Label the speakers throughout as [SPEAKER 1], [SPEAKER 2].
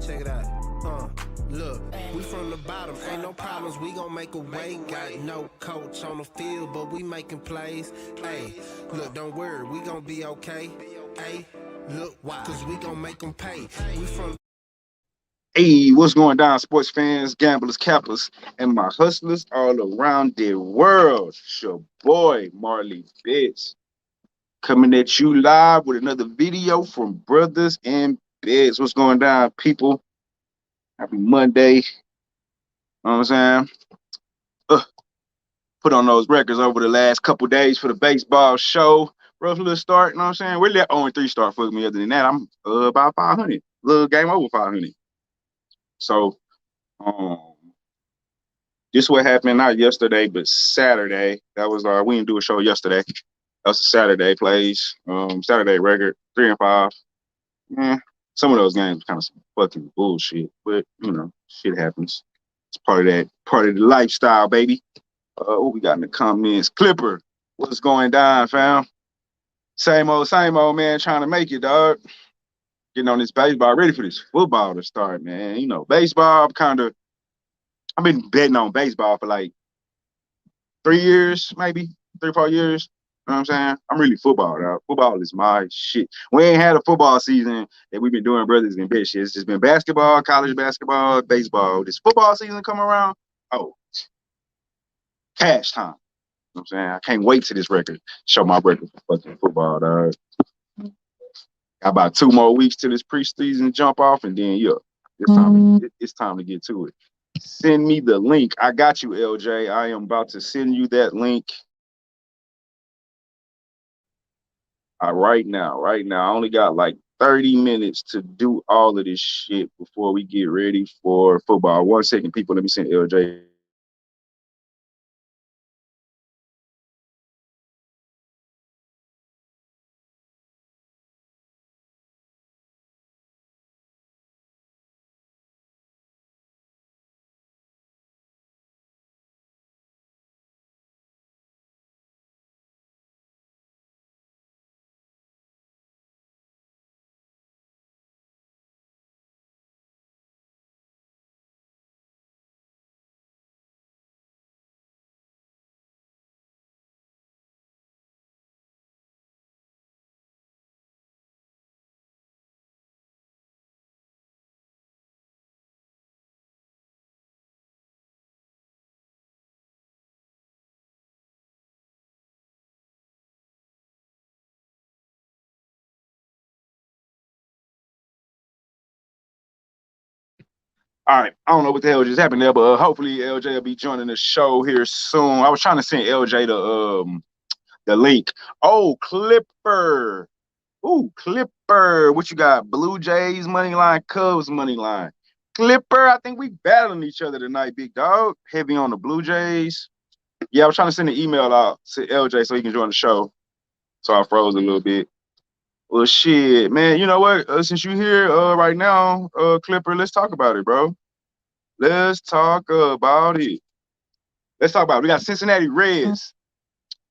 [SPEAKER 1] Check it out. Look, we from the bottom, ain't no problems, we gon' make a way. Got no coach on the field, but we making plays. Hey, look, don't worry, we gon' be okay. Hey, look, why? Cause we gon' make them pay. We from.
[SPEAKER 2] Hey, what's going down, sports fans, gamblers, cappers, and my hustlers all around the world? It's your boy, Marley Picks, coming at you live with another video from Brothas and Beds. What's going down, people? Happy Monday. You know what I'm saying? Put on those records over the last couple days for the baseball show. Rough little start, you know what I'm saying? Really, that 0-3 start for me. Other than that, I'm about 500. Little game over 500. So, this what happened not yesterday, but Saturday. That was we didn't do a show yesterday. That was a Saturday plays. Saturday record 3-5. Some of those games kind of some fucking bullshit, but you know, shit happens. It's part of the lifestyle, baby. What we got in the comments? Clipper, what's going down, fam? Same old, man. Trying to make it, dog. Getting on this baseball, ready for this football to start, man. You know, baseball. I've been betting on baseball for like 3 years, maybe 3-4 years. You know what I'm saying? I'm really football, dog. Football is my shit. We ain't had a football season that we've been doing, brothers and bitch shit. It's just been basketball, college basketball, baseball. This football season come around, oh, cash time. You know what I'm saying? I can't wait to this record. Show my record for fucking football, dog. Got about 2 more weeks to this preseason jump off, and then it's time to get to it. Send me the link. I got you, LJ. I am about to send you that link. Right now. I only got like 30 minutes to do all of this shit before we get ready for football. 1 second, people. Let me send LJ. All right, I don't know what the hell just happened there, but hopefully LJ will be joining the show here soon. I was trying to send LJ the link. Oh, Clipper. Ooh, Clipper. What you got? Blue Jays money line, Cubs money line. Clipper, I think we battling each other tonight, big dog. Heavy on the Blue Jays. Yeah, I was trying to send an email out to LJ so he can join the show. So I froze a little bit. Well, shit, man, you know what? Since you here right now, Clipper, let's talk about it, bro. Let's talk about it. We got Cincinnati Reds.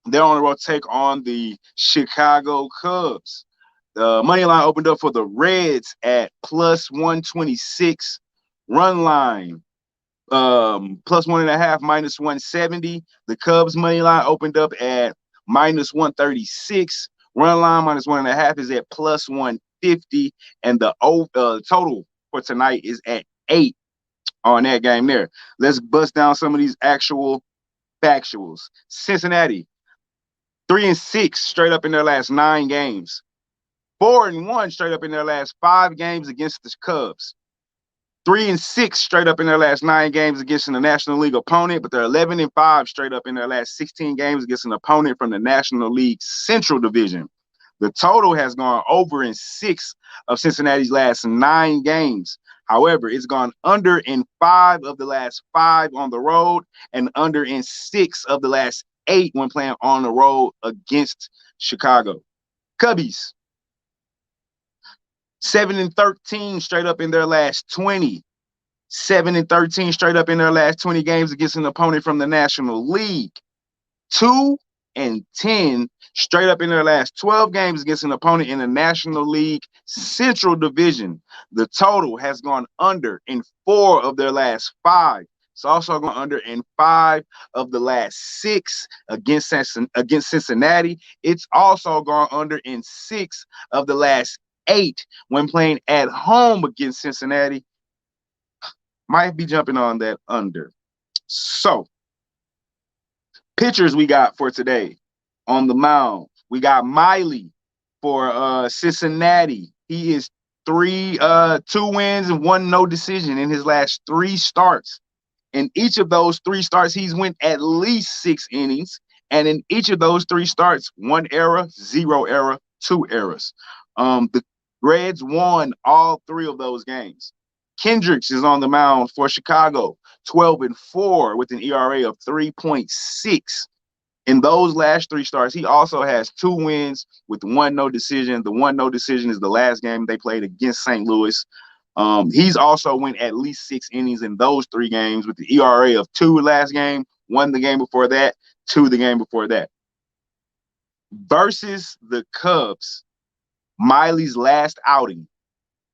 [SPEAKER 2] They're on the road to take on the Chicago Cubs. The money line opened up for the Reds at plus 126. Run line, plus 1.5, minus 170. The Cubs money line opened up at minus 136. Run line minus 1.5 is at plus 150, and the total for tonight is at 8 on that game there. Let's bust down some of these actual factuals. Cincinnati, 3-6 straight up in their last 9 games. 4-1 straight up in their last 5 games against the Cubs. 3-6 straight up in their last 9 games against the National League opponent, but they're 11-5 straight up in their last 16 games against an opponent from the National League Central Division. The total has gone over in 6 of Cincinnati's last 9 games. However, it's gone under in 5 of the last 5 on the road and under in 6 of the last 8 when playing on the road against Chicago. Cubbies, 7-13 straight up in their last 20. 7-13 straight up in their last 20 games against an opponent from the National League. 2-10 Straight up in their last 12 games against an opponent in the National League Central Division, the total has gone under in 4 of their last 5. It's also gone under in 5 of the last 6 against Cincinnati. It's also gone under in 6 of the last 8 when playing at home against Cincinnati. Might be jumping on that under. So, pitchers we got for today on the mound. We got Miley for Cincinnati. He is 2 wins and 1 no decision in his last 3 starts. In each of those 3 starts, he's went at least 6 innings. And in each of those 3 starts, 1 error, 0 error, 2 errors. The Reds won all 3 of those games. Kendricks is on the mound for Chicago, 12-4 with an ERA of 3.6. In those last 3 starts, he also has 2 wins with 1 no decision. The 1 no decision is the last game they played against St. Louis. He's also went at least 6 innings in those 3 games with the ERA of 2 last game, 1 the game before that, 2 the game before that. Versus the Cubs, Miley's last outing,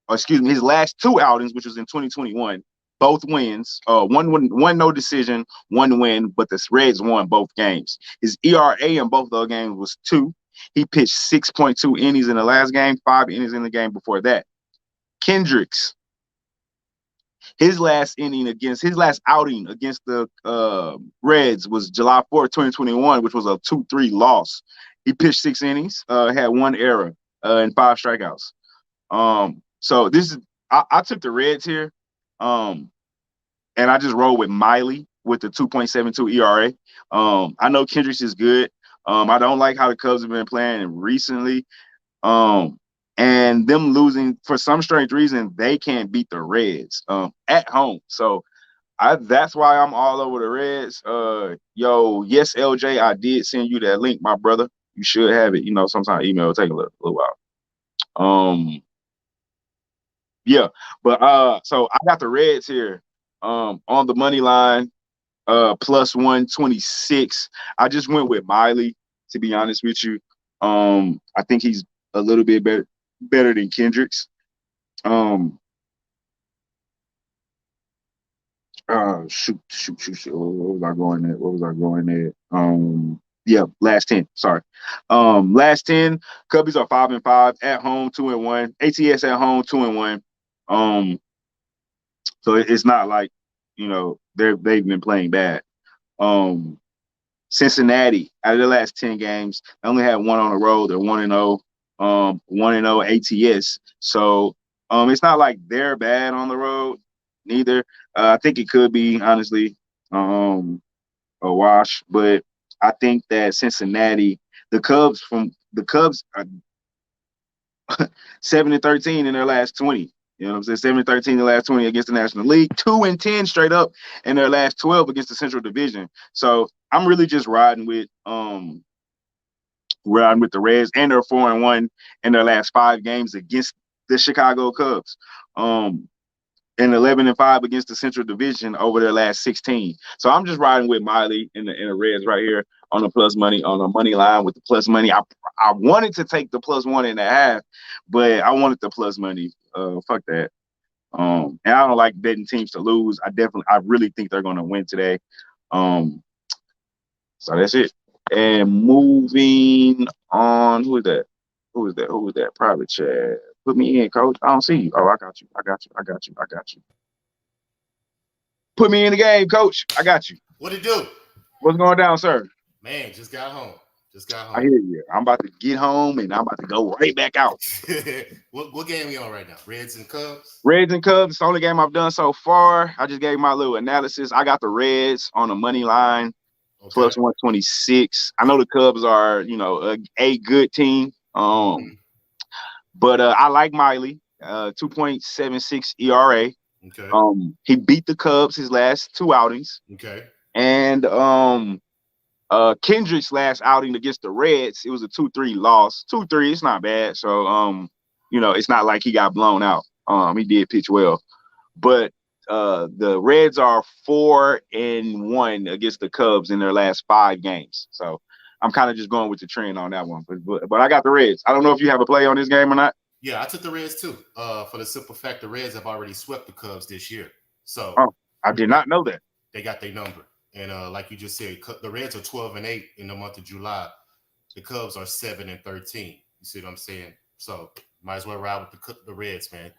[SPEAKER 2] his last 2 outings, which was in 2021, both wins, 1 no decision, 1 win, but the Reds won both games. His ERA in both of those games was 2. He pitched 6.2 innings in the last game, 5 innings in the game before that. Kendricks, his last outing against the Reds was July 4th, 2021, which was a 2-3 loss. He pitched 6 innings, had 1 error, and 5 strikeouts. So this is I took the Reds here, and I just rolled with Miley with the 2.72 ERA. I know Kendricks is good. I don't like how the Cubs have been playing recently. And them losing, for some strange reason, they can't beat the Reds at home. So that's why I'm all over the Reds. Yes, LJ, I did send you that link, my brother. You should have it. Sometimes email will take a little while. Yeah, but so I got the Reds here on the money line, plus 126. I just went with Miley, to be honest with you. I think he's a little bit better than Kendricks. Shoot. What was I going at? Yeah, last 10. Sorry. Last 10, Cubbies are 5-5 at home, 2-1. ATS at home, 2-1. So it's not like, they've been playing bad. Cincinnati, out of the last 10 games, they only had 1 on the road. They're 1-0. 1-0 ATS. So it's not like they're bad on the road neither. I think it could be, honestly, a wash. But I think that Cincinnati, the Cubs are 7-13 in their last 20. You know what I'm saying? 7-13 in the last 20 against the National League, 2-10 straight up in their last 12 against the Central Division. So I'm really just riding with the Reds, and they're 4-1 in their last 5 games against the Chicago Cubs. And 11-5 against the Central Division over their last 16. So I'm just riding with Miley in the Reds right here on the plus money, on the money line with the plus money. I wanted to take the plus 1.5, but I wanted the plus money. Fuck that. And I don't like betting teams to lose. I really think they're gonna win today. So that's it. And moving on, who is that? Private chat. Put me in, coach. I don't see you. Oh, I got you. Put me in the game, coach. I got you.
[SPEAKER 3] What it do?
[SPEAKER 2] What's going down, sir?
[SPEAKER 3] Man, just got home.
[SPEAKER 2] I hear you. I'm about to get home, and I'm about to go right back out.
[SPEAKER 3] What game are we on right now? Reds and Cubs?
[SPEAKER 2] Reds and Cubs. It's the only game I've done so far. I just gave my little analysis. I got the Reds on the money line, plus 126. I know the Cubs are, a good team. But I like Miley, 2.76 ERA.
[SPEAKER 3] Okay.
[SPEAKER 2] He beat the Cubs his last 2 outings.
[SPEAKER 3] Okay.
[SPEAKER 2] And Kendrick's last outing against the Reds, it was a 2-3 loss. 2-3, it's not bad. So it's not like he got blown out. He did pitch well. But the Reds are 4-1 against the Cubs in their last 5 games. So I'm kind of just going with the trend on that one. But I got the Reds. I don't know if you have a play on this game or not.
[SPEAKER 3] Yeah, I took the Reds too. For the simple fact the Reds have already swept the Cubs this year. So
[SPEAKER 2] I did not know that.
[SPEAKER 3] They got their number. And like you just said, the Reds are 12-8 in the month of July. The Cubs are 7-13. You see what I'm saying? So might as well ride with the Reds, man.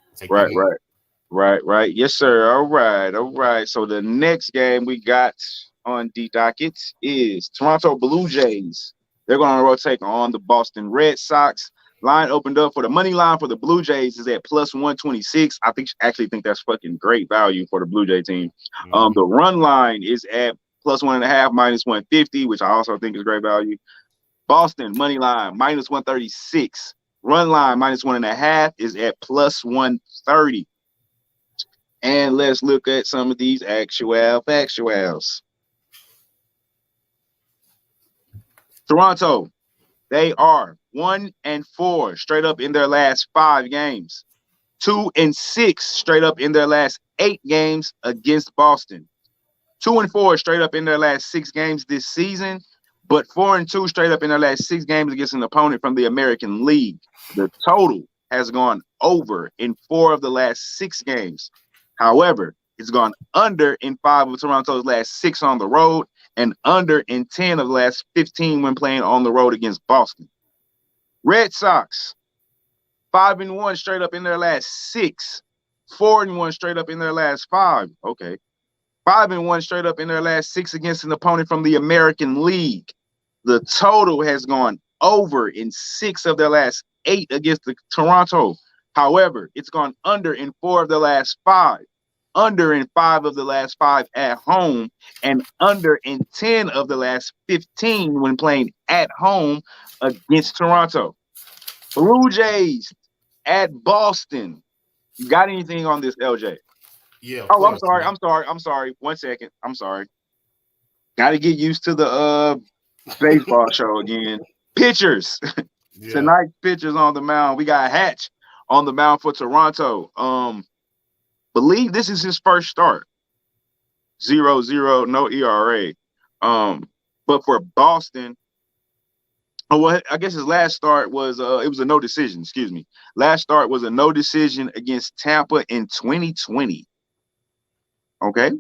[SPEAKER 2] Right. Yes, sir. All right. So the next game we got on the docket is Toronto Blue Jays. They're going to rotate on the Boston Red Sox. Line opened up for the money line for the Blue Jays is at plus 126. I actually think that's fucking great value for the Blue Jay team. The run line is at plus 1.5 minus 150, which I also think is great value. Boston money line minus 136. Run line minus 1.5 is at plus 130. And let's look at some of these factuals. Toronto, they are 1-4 straight up in their last 5 games. 2-6 straight up in their last 8 games against Boston. 2-4 straight up in their last 6 games this season, but 4-2 straight up in their last 6 games against an opponent from the American League. The total has gone over in 4 of the last 6 games. However, it's gone under in 5 of Toronto's last 6 on the road and under in 10 of the last 15 when playing on the road against Boston. Red Sox, 5-1 straight up in their last 6. 4-1 straight up in their last 5. Okay. 5-1 straight up in their last 6 against an opponent from the American League. The total has gone over in 6 of their last 8 against the Toronto. However, it's gone under in 4 of the last 5. Under in 5 of the last 5 at home, and under in 10 of the last 15 when playing at home against Toronto. Blue Jays at Boston. You got anything on this, LJ?
[SPEAKER 3] Yeah.
[SPEAKER 2] Oh, I'm sorry. 1 second. I'm sorry. Got to get used to the baseball show again. Pitchers. Yeah. Tonight's pitchers on the mound. We got Hatch on the mound for Toronto. Believe this is his first start. 0-0, no ERA. But for Boston, I guess his last start was it was a no decision. Excuse me. Last start was a no decision against Tampa in 2020. Okay.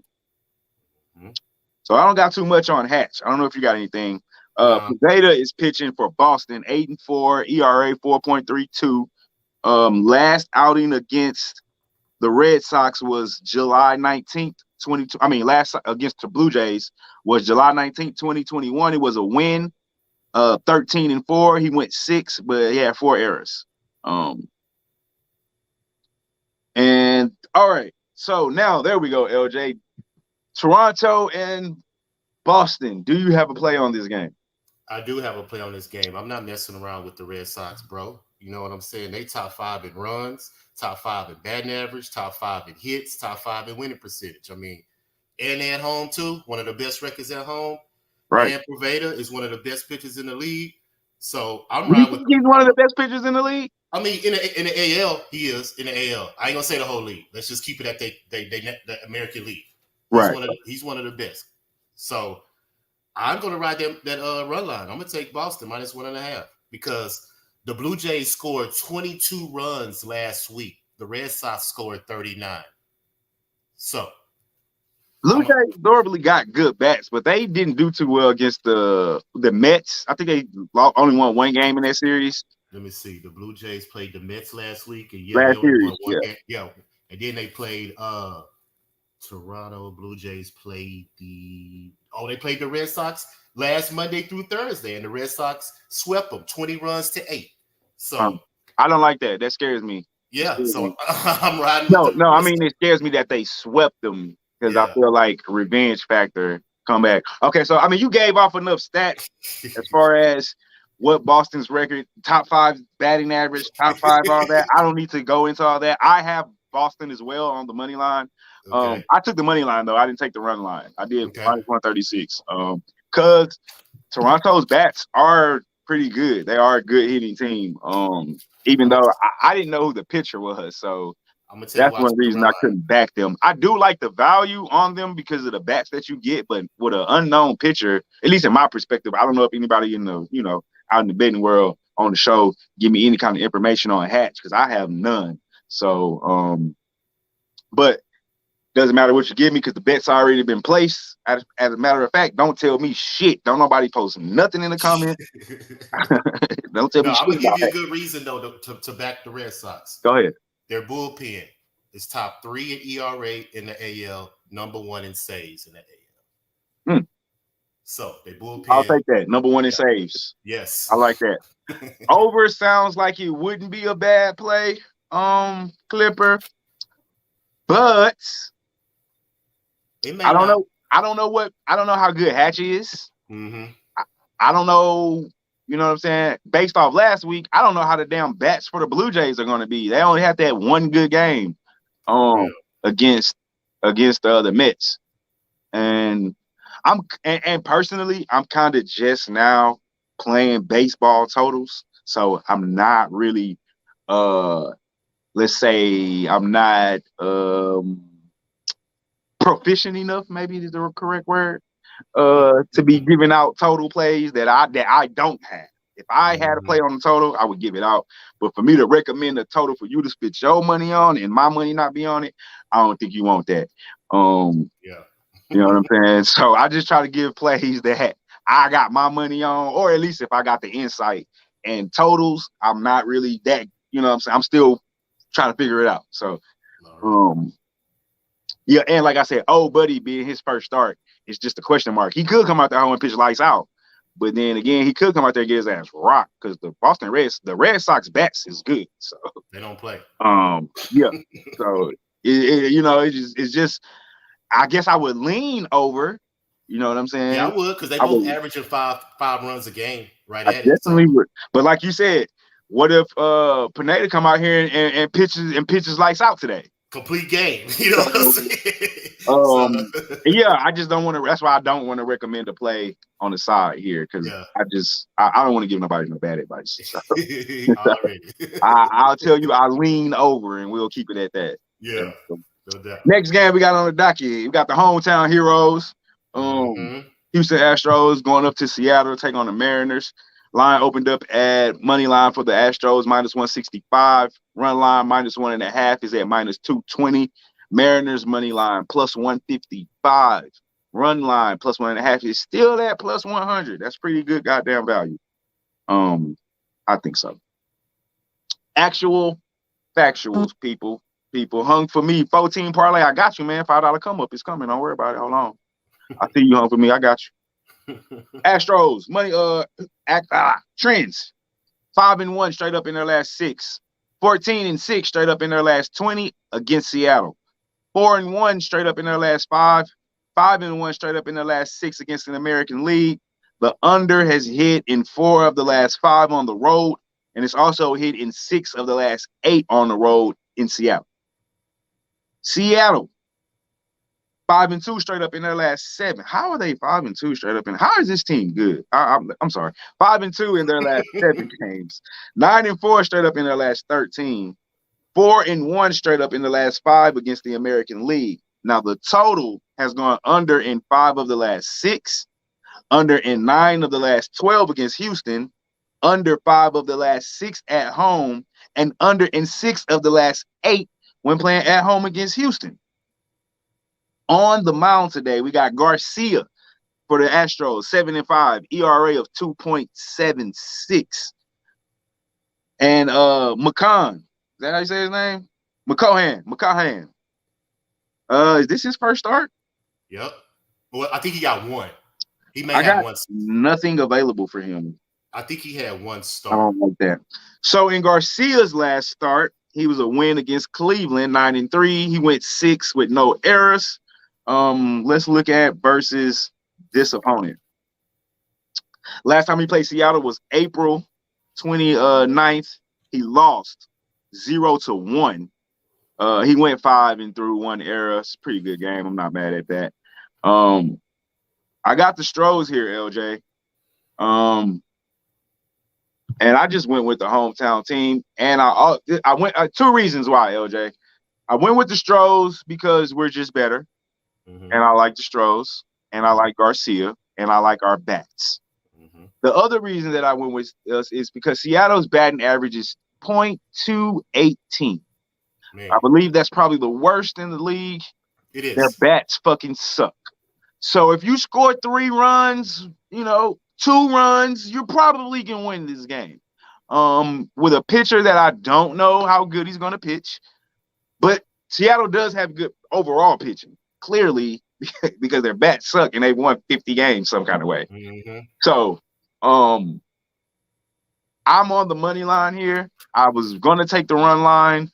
[SPEAKER 2] So I don't got too much on Hatch. I don't know if you got anything. Pineda is pitching for Boston, 8-4, ERA 4.32. Last outing against the Red Sox was July 19th, 2020. I mean, last against the Blue Jays was July 19th, 2021. It was a win, 13-4. He went 6, but he had 4 errors. And all right, so now there we go, LJ. Toronto and Boston. Do you have a play on this game?
[SPEAKER 3] I do have a play on this game. I'm not messing around with the Red Sox, bro. You know what I'm saying? They top 5 in runs, top 5 in batting average, top 5 in hits, top 5 in winning percentage. I mean, and at home too, one of the best records at home.
[SPEAKER 2] Right.
[SPEAKER 3] And Brothas is one of the best pitchers in the league. So I'm
[SPEAKER 2] riding with. He's one of the best pitchers in the league.
[SPEAKER 3] I mean, in the AL, he is in the AL. I ain't gonna say the whole league. Let's just keep it at the American League. He's one of the best. So I'm gonna ride that run line. I'm gonna take Boston minus 1.5 because the Blue Jays scored 22 runs last week. The Red Sox scored 39. So
[SPEAKER 2] Blue Jays normally got good bats, but they didn't do too well against the Mets. I think they only won 1 game in that series.
[SPEAKER 3] Let me see. The Blue Jays played the Mets last week, and
[SPEAKER 2] last series,
[SPEAKER 3] and then they played Toronto. Blue Jays played they played the Red Sox last Monday through Thursday, and the Red Sox swept them 20 runs to 8. So
[SPEAKER 2] I don't like that. That scares me.
[SPEAKER 3] Yeah, so I'm riding.
[SPEAKER 2] No. I mean, it scares me that they swept them because I feel like revenge factor come back. Okay, so I mean, you gave off enough stats as far as what Boston's record, top 5 batting average, top 5, all that. I don't need to go into all that. I have Boston as well on the money line. Okay. I took the money line though. I didn't take the run line. I did minus 136. Because Toronto's bats are pretty good. They are a good hitting team. Even though I didn't know who the pitcher was, so
[SPEAKER 3] I'm gonna tell you
[SPEAKER 2] That's
[SPEAKER 3] why I
[SPEAKER 2] one
[SPEAKER 3] took the
[SPEAKER 2] reason
[SPEAKER 3] run
[SPEAKER 2] I
[SPEAKER 3] line.
[SPEAKER 2] couldn't back them. I do like the value on them because of the bats that you get, but with an unknown pitcher, at least in my perspective, I don't know if anybody in the, out in the betting world on the show give me any kind of information on Hatch because I have none. So, but doesn't matter what you give me because the bet's already been placed. As a matter of fact, don't tell me shit. Don't nobody post nothing in the comments. Don't tell me
[SPEAKER 3] I'm
[SPEAKER 2] shit
[SPEAKER 3] gonna give
[SPEAKER 2] about
[SPEAKER 3] you a
[SPEAKER 2] that.
[SPEAKER 3] good reason though to back the Red Sox.
[SPEAKER 2] Go ahead.
[SPEAKER 3] Their bullpen is top 3 in ERA in the AL, number 1 in saves in the AL. So they bullpen.
[SPEAKER 2] I'll take that. Number 1 in saves.
[SPEAKER 3] Yes.
[SPEAKER 2] I like that. Over sounds like it wouldn't be a bad play, Clipper. But I don't know. I don't know how good Hatch is.
[SPEAKER 3] Mm-hmm.
[SPEAKER 2] I don't know. You know what I'm saying? Based off last week, I don't know how the damn bats for the Blue Jays are going to be. They only had that one good game against the Mets. And personally, I'm kind of just now playing baseball totals. So I'm not really let's say I'm not proficient enough, maybe is the correct word, to be giving out total plays that I don't have. If I had a play on the total, I would give it out. But for me to recommend a total for you to spit your money on and my money not be on it, I don't think you want that. You know what I'm saying? So I just try to give plays that I got my money on, or at least if I got the insight. And totals, I'm not really that, you know what I'm saying? I'm still trying to figure it out. So, yeah, and like I said, Buddy being his first start, it's just a question mark. He could come out there and pitch lights out. But then again, he could come out there and get his ass rocked because the Red Sox bats is good. So
[SPEAKER 3] they don't play.
[SPEAKER 2] Yeah. So it's just I guess I would lean over. You know what I'm saying?
[SPEAKER 3] Yeah, I would because they both averaging five runs a game, right at it.
[SPEAKER 2] Definitely would. But like you said, what if Pineda come out here and pitches lights out today?
[SPEAKER 3] Complete game. You know what I'm saying?
[SPEAKER 2] Yeah, I just don't want to. That's why I don't want to recommend a play on the side here because I don't want to give nobody no bad advice. So. I'll tell you, I lean over and we'll keep it at that.
[SPEAKER 3] Yeah. No doubt.
[SPEAKER 2] Next game we got on the docket. We got the hometown heroes. Houston Astros going up to Seattle to take on the Mariners. Line opened up at money line for the Astros -165. Run line -1.5 is at -220. Mariners money line +155. Run line +1.5 is still at +100. That's pretty good goddamn value. I think so. Actual factuals, people hung for me. 14 parlay. I got you, man. $5 come up is coming. Don't worry about it. Hold on. I see you hung for me. I got you. Astros money trends 5-1 straight up in their last 6, 14-6 straight up in their last 20 against Seattle, 4-1 straight up in their last 5, 5-1 straight up in their last 6 against the American League. The under has hit in 4 of the last 5 on the road, and it's also hit in 6 of the last 8 on the road in Seattle. Seattle 5-2 straight up in their last 7. How are they 5-2 straight up? And how is this team good? I'm sorry. 5-2 in their last 7 games. 9-4 straight up in their last 13. 4-1 straight up in the last 5 against the American League. Now the total has gone under in 5 of the last 6, under in 9 of the last 12 against Houston, under 5 of the last 6 at home, and under in 6 of the last 8 when playing at home against Houston. On the mound today, we got Garcia for the Astros, 7-5, ERA of 2.76. And McCann, is that how you say his name? McCahan. Is this his first start?
[SPEAKER 3] Yep. Well, I think he got one. He may have one.
[SPEAKER 2] Nothing available for him.
[SPEAKER 3] I think he had one start.
[SPEAKER 2] I don't like that. So in Garcia's last start, he was a win against Cleveland, 9-3. He went 6 with no errors. Let's look at versus this opponent. Last time he played Seattle was April 29th. He lost 0-1. He went 5 and threw 1 error. It's a pretty good game. I'm not mad at that. I got the Stros here, LJ. And I just went with the hometown team. And I went 2 reasons why, LJ. I went with the Stros because we're just better, and I like the Stros, and I like Garcia, and I like our bats. The other reason that I went with us is because Seattle's batting average is .218. I believe that's probably the worst in the league.
[SPEAKER 3] It is.
[SPEAKER 2] Their bats fucking suck. So if you score 3 runs, 2 runs, you're probably gonna win this game. With a pitcher that I don't know how good he's gonna pitch, but Seattle does have good overall pitching, clearly, because their bats suck and they've won 50 games some kind of way. So I'm on the money line here. I was gonna take the run line.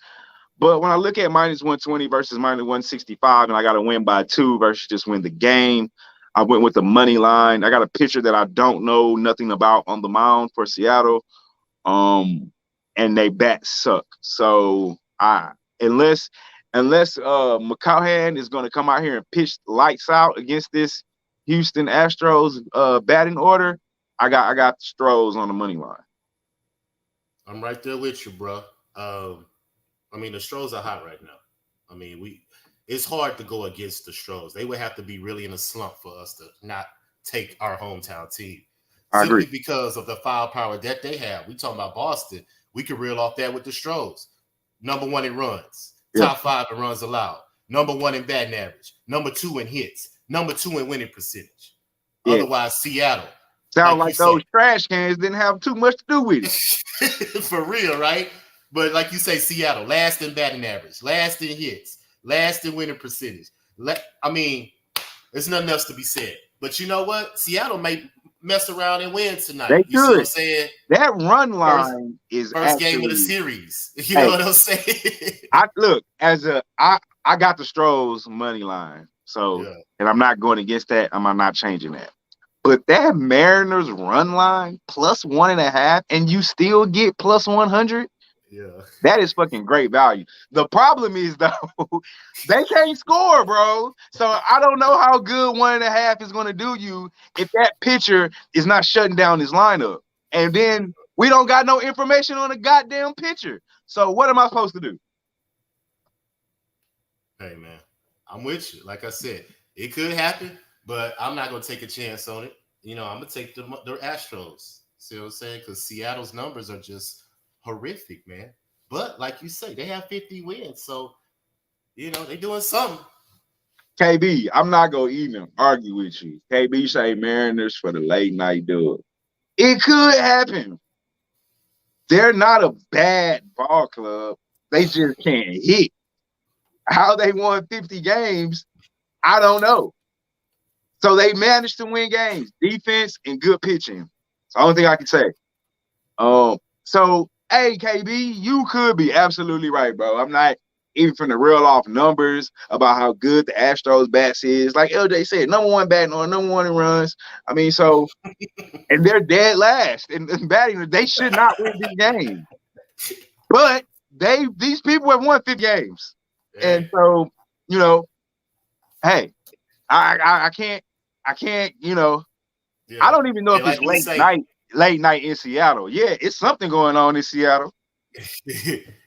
[SPEAKER 2] But when I look at -120 versus -165, and I got to win by 2 versus just win the game, I went with the money line. I got a pitcher that I don't know nothing about on the mound for Seattle, and they bats suck. So unless McCallhan is going to come out here and pitch lights out against this Houston Astros batting order, I got the Stros on the money line.
[SPEAKER 3] I'm right there with you, bro. I mean, the Stros are hot right now. I mean, it's hard to go against the Stros. They would have to be really in a slump for us to not take our hometown team. Simply because of the firepower that they have. We talking about Boston. We could reel off that with the Stros. Number 1 in runs. Top 5 in runs allowed. Number 1 in batting average. Number 2 in hits. Number 2 in winning percentage. Otherwise, Seattle.
[SPEAKER 2] Sound like those trash cans didn't have too much to do with
[SPEAKER 3] it. For real, right? But like you say, Seattle, last in batting average, last in hits, last in winning percentage. I mean, there's nothing else to be said. But you know what? Seattle may mess around and win tonight.
[SPEAKER 2] They
[SPEAKER 3] you see what I'm saying?
[SPEAKER 2] That run line is
[SPEAKER 3] first game of the series. You know what I'm saying?
[SPEAKER 2] I got the Stros money line. So, and I'm not going against that. I'm not changing that. But that Mariners run line +1.5, and you still get +100.
[SPEAKER 3] Yeah,
[SPEAKER 2] that is fucking great value. The problem is though, they can't score, bro. So I don't know how good 1.5 is going to do you if that pitcher is not shutting down his lineup. And then we don't got no information on the goddamn pitcher. So what am I supposed to do?
[SPEAKER 3] Hey man, I'm with you. Like I said, it could happen, but I'm not going to take a chance on it. I'm going to take the Astros. See what I'm saying? Because Seattle's numbers are just horrific, man. But like you say, they have 50 wins, so they're doing something.
[SPEAKER 2] KB, I'm not gonna even argue with you. KB say Mariners for the late night dub. It could happen. They're not a bad ball club. They just can't hit. How they won 50 games, I don't know. So they managed to win games, defense and good pitching. It's the only thing I can say. So hey, KB, you could be absolutely right, bro. I'm not even from the real off numbers about how good the Astros bats is. Like LJ said, number 1 batting or number 1 in runs. I mean, so, and they're dead last in batting. They should not win these games. But these people have won 50 games. And so, hey, I can't, I don't even know if it's late night in Seattle. Yeah, it's something going on in Seattle.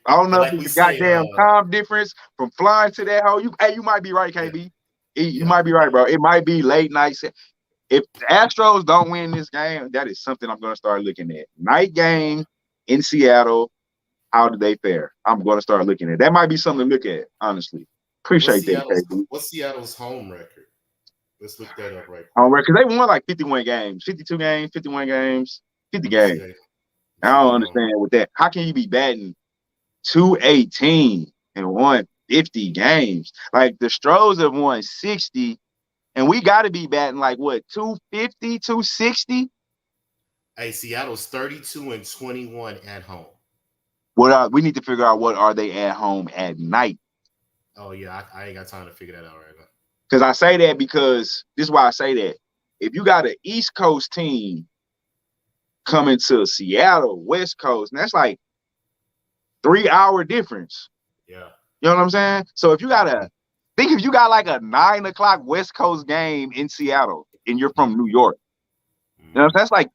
[SPEAKER 2] I don't know if it's a goddamn time difference from flying to that hole. You might be right, KB. You might be right, bro. It might be late night. If the Astros don't win this game, that is something I'm going to start looking at. Night game in Seattle. How do they fare? I'm going to start looking at. That might be something to look at, honestly. Appreciate that, KB.
[SPEAKER 3] What's Seattle's home record? Let's look that up right
[SPEAKER 2] quick. Because they won like 51 games, 52 games, 51 games, 50 games. I don't understand with that. How can you be batting 218 and won 50 games? Like the Stros have won 60, and we got to be batting like what, 250, 260?
[SPEAKER 3] Hey, Seattle's 32-21 at home.
[SPEAKER 2] We need to figure out what are they at home at night.
[SPEAKER 3] Oh yeah, I ain't got time to figure that out right now.
[SPEAKER 2] Because I say that because this is why I say that. If you got an East Coast team coming to Seattle, West Coast, and that's like 3-hour difference.
[SPEAKER 3] Yeah.
[SPEAKER 2] You know what I'm saying? So if you got like a 9 o'clock West Coast game in Seattle and you're from New York, you know what I'm saying? That's like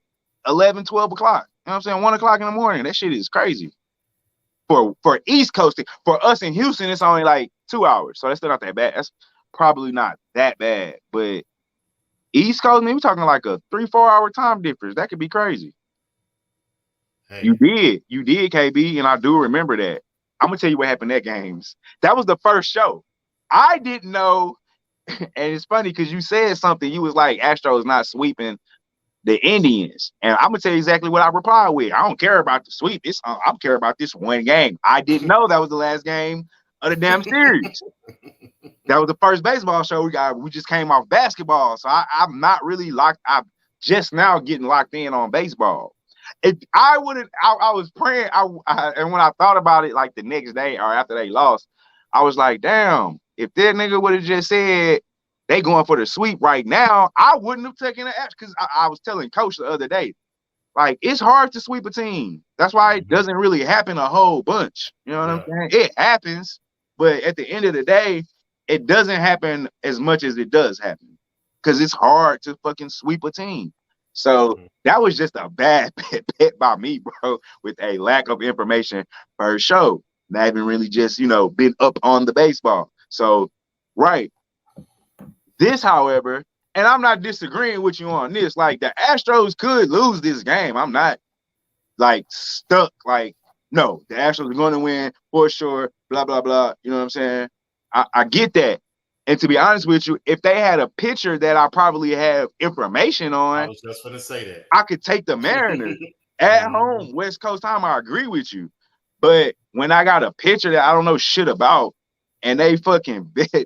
[SPEAKER 2] 11, 12 o'clock. You know what I'm saying? 1 o'clock in the morning. That shit is crazy. for East Coast. For us in Houston, it's only like 2 hours, so that's still not that bad. That's probably not that bad, but East Coast, man, we're talking like a 3-4 hour time difference. That could be crazy. Hey. You did, KB, and I do remember that. I'm gonna tell you what happened at games. That was the first show. I didn't know, and it's funny because you said something. You was like, Astros not sweeping the Indians, and I'm gonna tell you exactly what I replied with. I don't care about the sweep. I'm care about this one game. I didn't know that was the last game of the damn series. That was the first baseball show we got. We just came off basketball, so I'm not really locked. I'm just now getting locked in on baseball. If I wouldn't, I was praying. And when I thought about it, like the next day or after they lost, I was like, damn, if that nigga would have just said they going for the sweep right now, I wouldn't have taken the action. Because I was telling Coach the other day, like, it's hard to sweep a team. That's why it doesn't really happen a whole bunch. You know what I'm saying? It happens, but at the end of the day, it doesn't happen as much as it does happen because it's hard to fucking sweep a team. So that was just a bad bet by me, bro, with a lack of information per show. Not even really just, been up on the baseball. So, right. This, however, and I'm not disagreeing with you on this, like the Astros could lose this game. I'm not like stuck, like, no, the Astros are going to win for sure, blah, blah, blah. You know what I'm saying? I get that. And to be honest with you, if they had a pitcher that I probably have information on,
[SPEAKER 3] I was just going to say that
[SPEAKER 2] I could take the Mariners at home, West Coast time. I agree with you. But when I got a pitcher that I don't know shit about and they fucking bet,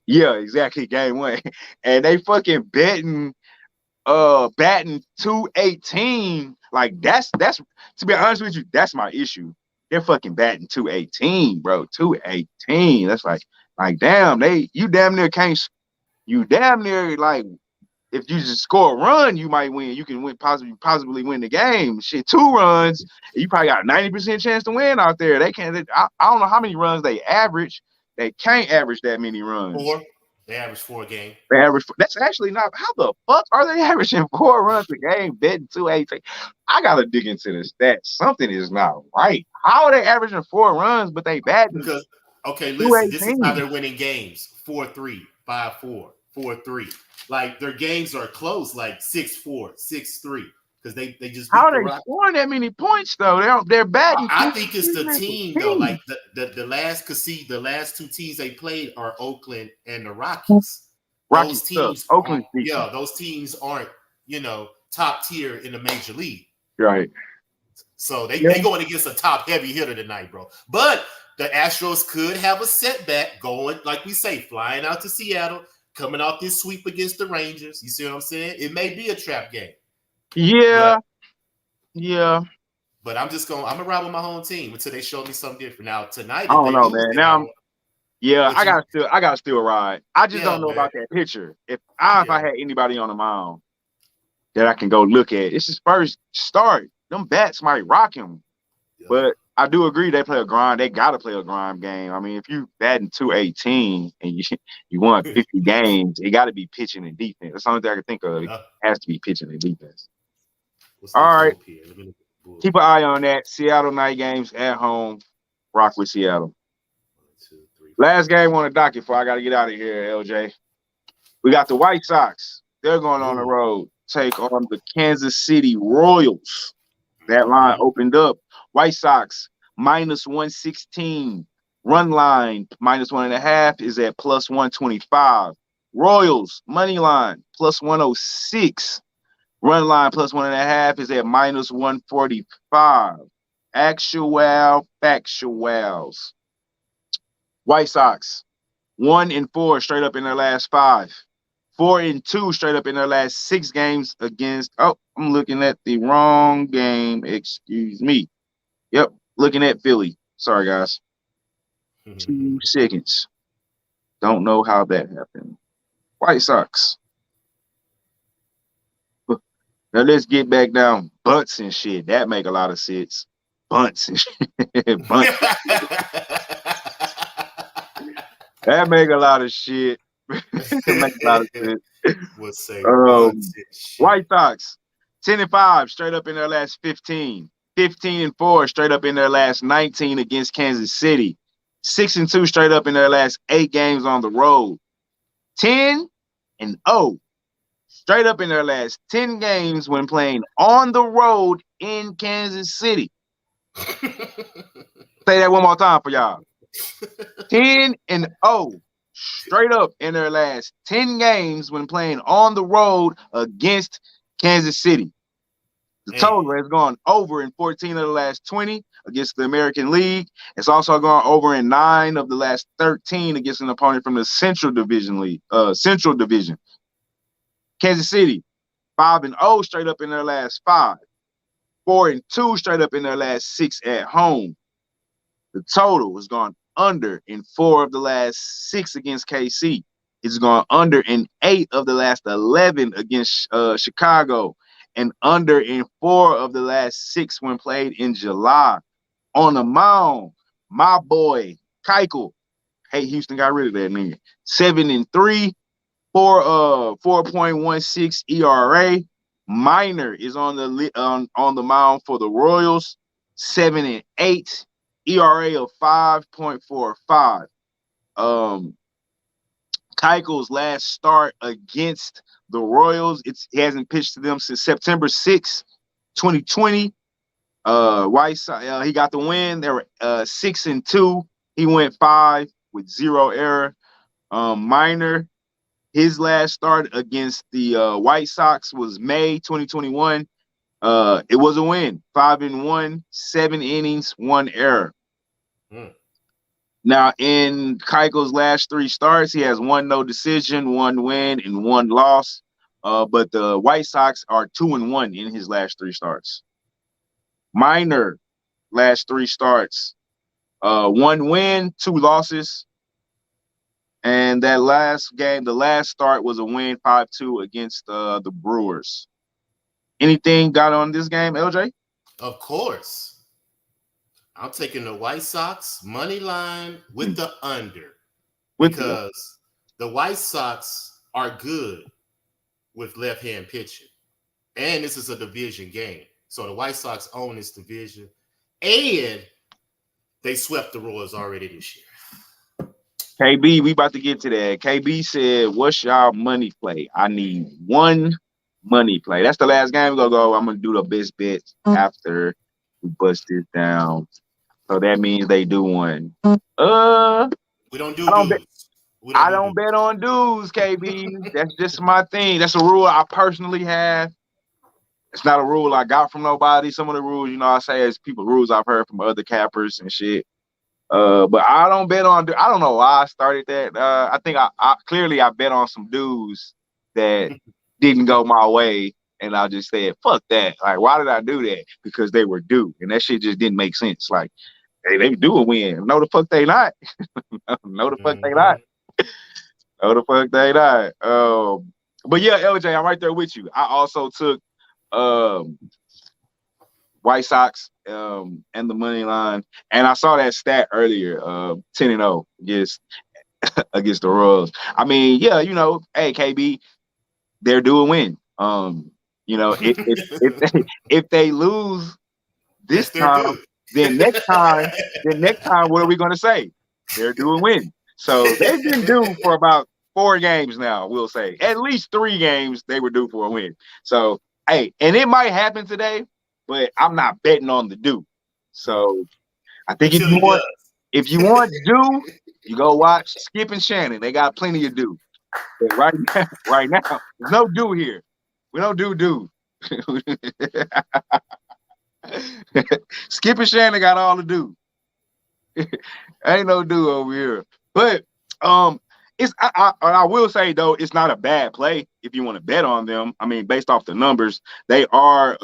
[SPEAKER 2] yeah, exactly, game one, and they fucking batting 218, like that's to be honest with you, that's my issue. They're fucking batting 218, bro. 218. That's like damn, you damn near like if you just score a run, you might win. You can win, possibly win the game. Shit, 2 runs, you probably got a 90% chance to win out there. They can't. I don't know how many runs they average. They can't average that many runs.
[SPEAKER 3] 4. They average 4 a game.
[SPEAKER 2] They average. That's actually not. How the fuck are they averaging 4 runs a game? Betting 218. I gotta dig into the stats. Something is not right. How are they averaging 4 runs, but they batting?
[SPEAKER 3] Because listen, this is how they're winning games: 4-3, 5-4, 4-3. Like their games are close, like 6-4, 6-3. Because they just
[SPEAKER 2] how are they scoring that many points though? They're batting.
[SPEAKER 3] I think it's the team though. Like the last 2 teams they played are Oakland and the Rockies. Those teams, those teams aren't top tier in the major league.
[SPEAKER 2] Right.
[SPEAKER 3] So they going against a top heavy hitter tonight, bro. But the Astros could have a setback going, like we say, flying out to Seattle, coming off this sweep against the Rangers. You see what I'm saying? It may be a trap game.
[SPEAKER 2] Yeah.
[SPEAKER 3] But I'm gonna ride with my home team until they show me something different. Now tonight,
[SPEAKER 2] I don't know, man. Now I gotta still ride. I just don't know about that pitcher. If I had anybody on the mound that I can go look at, it's his first start. Them bats might rock him. Yeah. But I do agree they play a grind. They gotta play a grind game. I mean, if you batting 218 and you won 50 games, it gotta be pitching and defense. That's the only thing I can think of. It has to be pitching and defense. All right. Keep an eye on that. Seattle night games at home. Rock with Seattle. 1, 2, 3, 4. Last game on the docket before I got to get out of here, LJ. We got the White Sox. They're going on the road. Take on the Kansas City Royals. That line opened up. White Sox -116. Run line -1.5 is at +125. Royals money line +106. Run line +1.5 is at -145. Factuals. White Sox 1-4 straight up in their last 5. 4-2 straight up in their last 6 games against. Oh, I'm looking at the wrong game. Excuse me. Yep, looking at Philly. Sorry, guys. 2 seconds. Don't know how that happened. White Sox. Now let's get back down. Bunts and shit. That make a lot of sense. Bunts and shit. Bunts. That make a lot of shit. Make a lot of sense.
[SPEAKER 3] We'll say
[SPEAKER 2] White Sox 10-5 straight up in their last 15. 15-4 straight up in their last 19 against Kansas City. 6-2 straight up in their last 8 games on the road. 10-0 straight up in their last 10 games when playing on the road in Kansas City. Say that one more time for y'all. 10-0 straight up in their last 10 games when playing on the road against Kansas City. The total has gone over in 14 of the last 20 against the American League. It's also gone over in 9 of the last 13 against an opponent from the Central Division League. Kansas City, 5-0 straight up in their last 5. 4-2 straight up in their last 6 at home. The total has gone under in 4 of the last 6 against KC. It's gone under in 8 of the last 11 against Chicago, and under in 4 of the last 6 when played in July. On the mound, my boy Keuchel. Hey, Houston got rid of that nigga. 7-3, 4.16 ERA. Minor is on the mound for the Royals. 7-8, ERA of 5.45. Keuchel's last start against the Royals, he hasn't pitched to them since September 6, 2020. White Sox, he got the win. They were 6-2. He went 5 with 0 error. Minor, his last start against the White Sox was May 2021. It was a win. 5-1, 7 innings, 1 error. Now, in Keuchel's last 3 starts, he has 1 no decision, 1 win, and 1 loss. But the White Sox are 2-1 in his last 3 starts. Minor, last 3 starts, 1 win, 2 losses. And that last game, the last start was a win, 5-2 against the Brewers. Anything got on this game, LJ?
[SPEAKER 3] Of course. I'm taking the White Sox money line with the under because the White Sox are good with left-hand pitching. And this is a division game. So the White Sox own this division. And they swept the Royals already this year.
[SPEAKER 2] KB, we about to get to that. KB said, what's y'all money play? I need 1 money play. That's the last game we're going to go. I'm going to do the best bets after we bust this down. So that means they do one.
[SPEAKER 3] We don't do dudes.
[SPEAKER 2] I don't bet on dudes, KB. That's just my thing. That's a rule I personally have. It's not a rule I got from nobody. Some of the rules, I say is rules I've heard from other cappers and shit. But I don't bet on. I don't know why I started that. I think I clearly bet on some dudes that didn't go my way, and I just said, "Fuck that!" Like, why did I do that? Because they were due, and that shit just didn't make sense. Like, hey, they do a win. No, the fuck they not. No, the fuck they not. No, the fuck they not. But yeah, LJ, I'm right there with you. I also took White Sox and the money line, and I saw that stat earlier, 10-0 against the Royals. I mean, yeah, hey KB, they're due a win. If they lose this time, then next time, what are we gonna say? They're due a win. So they've been due for about 4 games now. We'll say at least 3 games they were due for a win. So hey, and it might happen today, but I'm not betting on the due. So I think if you want due, you go watch Skip and Shannon. They got plenty of due. But right now, there's no due here. We don't do due. Skip and Shannon got all the due. Ain't no due over here. But I will say though, it's not a bad play if you want to bet on them. I mean, based off the numbers, they are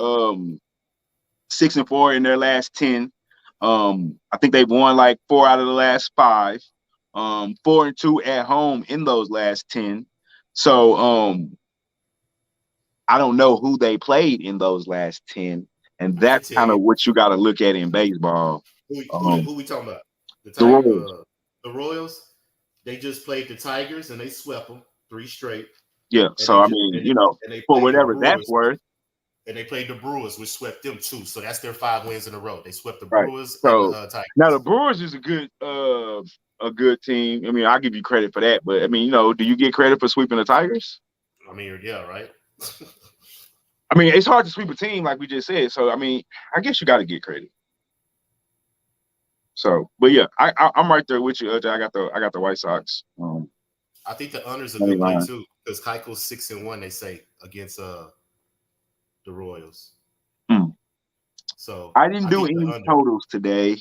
[SPEAKER 2] 6-4 in their last 10. I think they've won like 4 out of the last 5. 4-2 at home in those last 10. So I don't know who they played in those last 10, and that's kind of what you got to look at in baseball.
[SPEAKER 3] Who we talking about? The Royals. They just played the Tigers and they swept them 3 straight.
[SPEAKER 2] Yeah. So I mean, for whatever that's worth.
[SPEAKER 3] And they played the Brewers, which swept them too. So that's their 5 wins in a row. They swept the
[SPEAKER 2] Right.
[SPEAKER 3] Brewers
[SPEAKER 2] So
[SPEAKER 3] and the Tigers.
[SPEAKER 2] now the Brewers is a good team. I mean, I'll give you credit for that. But I mean, do you get credit for sweeping the Tigers?
[SPEAKER 3] I mean, yeah, right.
[SPEAKER 2] I mean, it's hard to sweep a team like we just said. So I mean, I guess you got to get credit. So, but yeah, I'm right there with you, I got the White Sox.
[SPEAKER 3] I think the under's a good play too because Keiko's 6-1. They say against the Royals. So
[SPEAKER 2] I didn't do any totals today.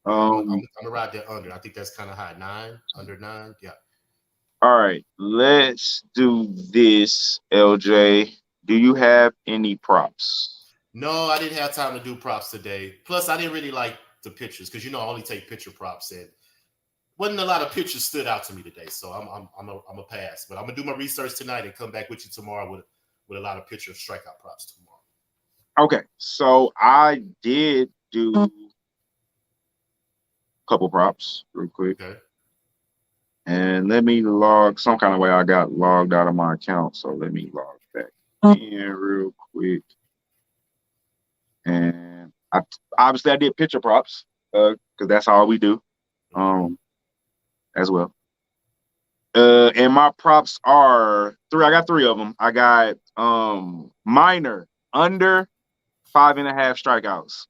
[SPEAKER 3] I'm gonna ride that under. I think that's kind of high. 9 under 9. Yeah.
[SPEAKER 2] All right, let's do this, LJ. Do you have any props?
[SPEAKER 3] No, I didn't have time to do props today. Plus, I didn't really like the pictures because I only take picture props, and wasn't a lot of pictures stood out to me today. So I'm a pass. But I'm gonna do my research tonight and come back with you tomorrow with a lot of picture strikeout props tomorrow.
[SPEAKER 2] Okay, so I did do a couple props real quick.
[SPEAKER 3] Okay.
[SPEAKER 2] And let me log some kind of way. I got logged out of my account, so let me log back in real quick. And I did picture props because that's all we do as well. And my props are 3. I got 3 of them. I got Minor under 5.5 strikeouts.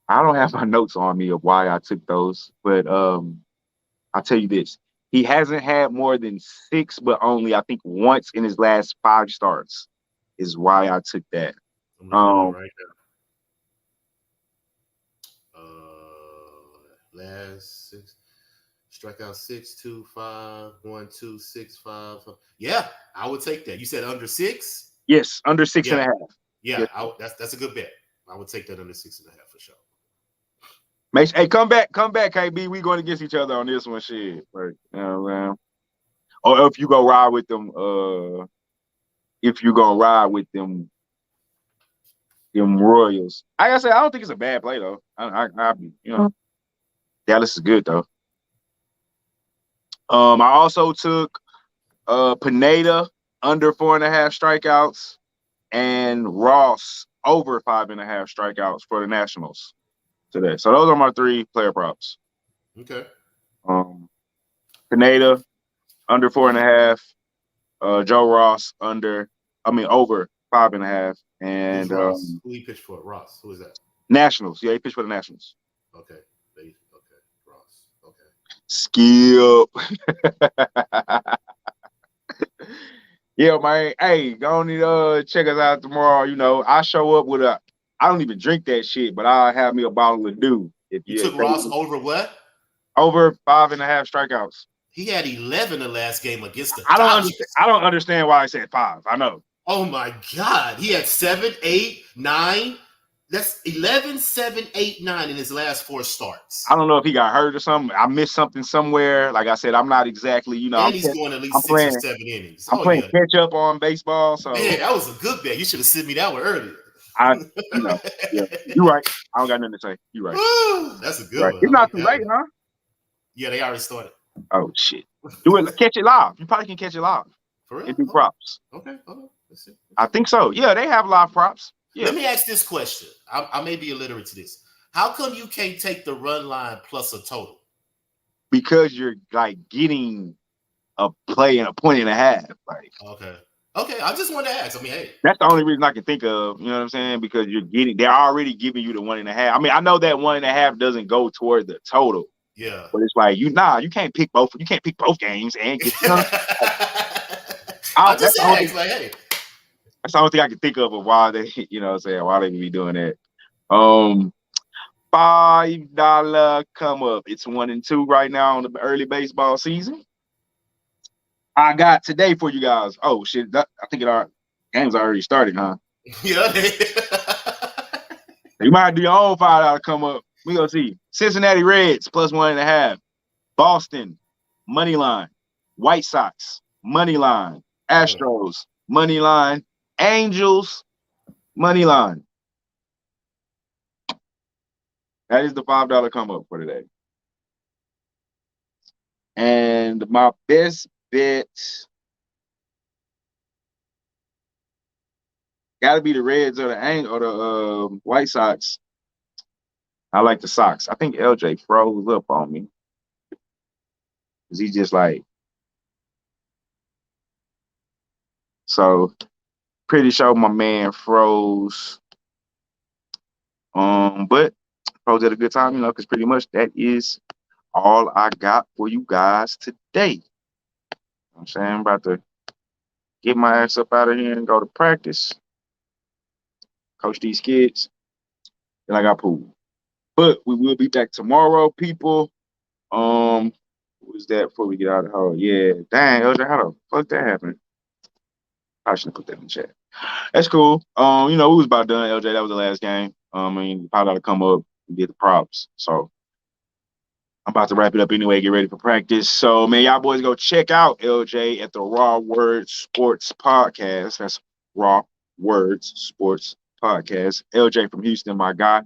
[SPEAKER 2] I don't have my notes on me of why I took those, but I'll tell you this. He hasn't had more than 6, but only, I think, once in his last 5 starts is why I took that.
[SPEAKER 3] Right now. Last 6. Strikeout 6, 2, 5, 1, 2, 6, 5. Yeah, I would take that. You said under 6?
[SPEAKER 2] Yes, under 6.5.
[SPEAKER 3] Yeah, yes. That's a good bet. I would take that under 6.5 for sure.
[SPEAKER 2] Hey, come back, KB. We going against each other on this one, shit. Right. Or if you go ride with them, them Royals. Like I said, I don't think it's a bad play though. Dallas is good though. I also took Pineda under 4.5 strikeouts and Ross over 5.5 strikeouts for the Nationals today. So those are my 3 player props.
[SPEAKER 3] Okay.
[SPEAKER 2] Pineda under 4.5. Joe Ross over 5.5. And
[SPEAKER 3] who he pitched for? Ross. Who is that?
[SPEAKER 2] Nationals. Yeah, he pitched for the Nationals.
[SPEAKER 3] Okay. Ross. Okay.
[SPEAKER 2] Skip. Yeah, man. Hey, go on check us out tomorrow. I show up with I don't even drink that shit, but I'll have me a bottle of Dew.
[SPEAKER 3] You took Ross over what?
[SPEAKER 2] Over 5.5 strikeouts.
[SPEAKER 3] He had 11 the last game against the Dodgers.
[SPEAKER 2] I don't understand why I said 5. I know.
[SPEAKER 3] Oh my God. He had 7, 8, 9. That's 11, 7, 8, 9 in his last 4 starts.
[SPEAKER 2] I don't know if he got hurt or something. I missed something somewhere. Like I said, I'm not exactly,
[SPEAKER 3] and he's going at least 6 or 7 innings.
[SPEAKER 2] I'm playing catch up on baseball. So
[SPEAKER 3] man, that was a good bet. You should have sent me that one earlier.
[SPEAKER 2] Yeah, you're right. I don't got nothing to say. You're right.
[SPEAKER 3] That's a good one.
[SPEAKER 2] It's not too late, huh?
[SPEAKER 3] Yeah, they already started.
[SPEAKER 2] Oh shit! Do it. Catch it live. You probably can catch it live.
[SPEAKER 3] For real?
[SPEAKER 2] And do props.
[SPEAKER 3] Okay. Let's see.
[SPEAKER 2] I think so. Yeah, they have live props. Yeah.
[SPEAKER 3] Let me ask this question. I may be illiterate to this. How come you can't take the run line plus a total?
[SPEAKER 2] Because you're like getting a play and a point and a half. Like.
[SPEAKER 3] Okay. I just wanted to ask. I mean, hey.
[SPEAKER 2] That's the only reason I can think of. You know what I'm saying? Because they're already giving you the 1.5. I mean, I know that 1.5 doesn't go toward the total.
[SPEAKER 3] Yeah.
[SPEAKER 2] But it's like you can't pick both. You can't pick both games and get
[SPEAKER 3] I just asked, like, hey.
[SPEAKER 2] That's the only thing I can think of why they, why they be doing that. $5 come up. It's 1-2 right now on the early baseball season. I got today for you guys. Oh shit! I think our game's already started, huh?
[SPEAKER 3] Yeah.
[SPEAKER 2] You might do your own $5 come up. We gonna see Cincinnati Reds plus 1.5. Boston money line. White Sox money line. Astros money line. Angels money line. That is the $5 come up for today. And my best bet Got to be the Reds or the White Sox. I like the Sox. I think LJ froze up on me. Cause he just like, so pretty sure my man froze. But froze at a good time, because pretty much that is all I got for you guys today. I'm saying I'm about to get my ass up out of here and go to practice. Coach these kids. Then I got pool. But we will be back tomorrow, people. What was that before we get out of the hole? Yeah, dang, LJ, how the fuck that happened? I should have put that in the chat. That's cool. We was about done, LJ. That was the last game. You probably ought to come up and get the props. So I'm about to wrap it up anyway, get ready for practice. So, man, y'all boys go check out LJ at the Raw Words Sports Podcast. That's Raw Words Sports Podcast. LJ from Houston, my guy.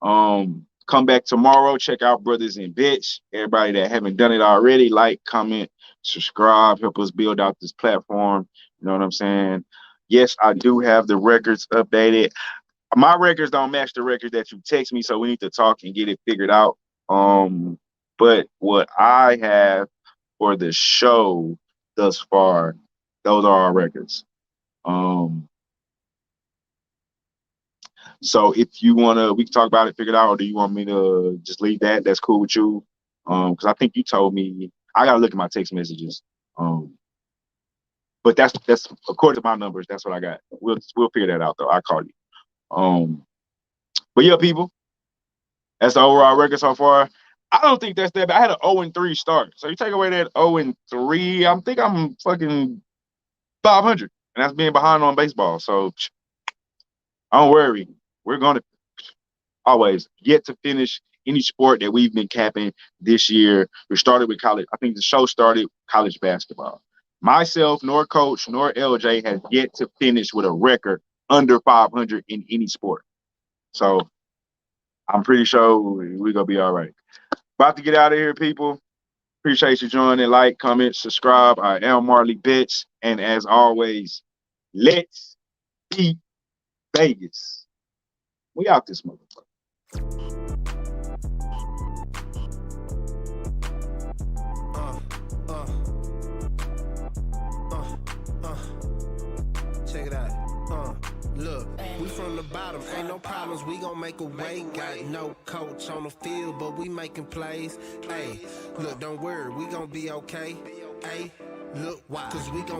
[SPEAKER 2] Come back tomorrow. Check out Brothers and Bitch. Everybody that haven't done it already, like, comment, subscribe, help us build out this platform. You know what I'm saying? Yes, I do have the records updated. My records don't match the records that you text me, so we need to talk and get it figured out. But what I have for the show thus far, those are our records. So if you we can talk about it, figure it out, or do you want me to just leave that? That's cool with you. Because I think you told me I gotta look at my text messages. But that's according to my numbers, that's what I got. We'll figure that out though. I'll call you. But yeah, people, that's the overall record so far. I don't think that's that bad. I had an 0-3 start. So you take away that 0-3, I think I'm fucking 500. And that's being behind on baseball. So don't worry. We're going to always get to finish any sport that we've been capping this year. We started with college. I think the show started college basketball. Myself, nor Coach, nor LJ has yet to finish with a record under 500 in any sport. So I'm pretty sure we're going to be all right. About to get out of here, people. Appreciate you joining. Like, comment, subscribe. I am Marley Picks. And as always, let's beat Vegas. We out this motherfucker.
[SPEAKER 1] Check it out. Look, we from the bottom, ain't no problems, we gon' make a way. Got no coach on the field, but we making plays. Hey, look, don't worry, we gon' be okay. Hey, look, why? Cause we gon'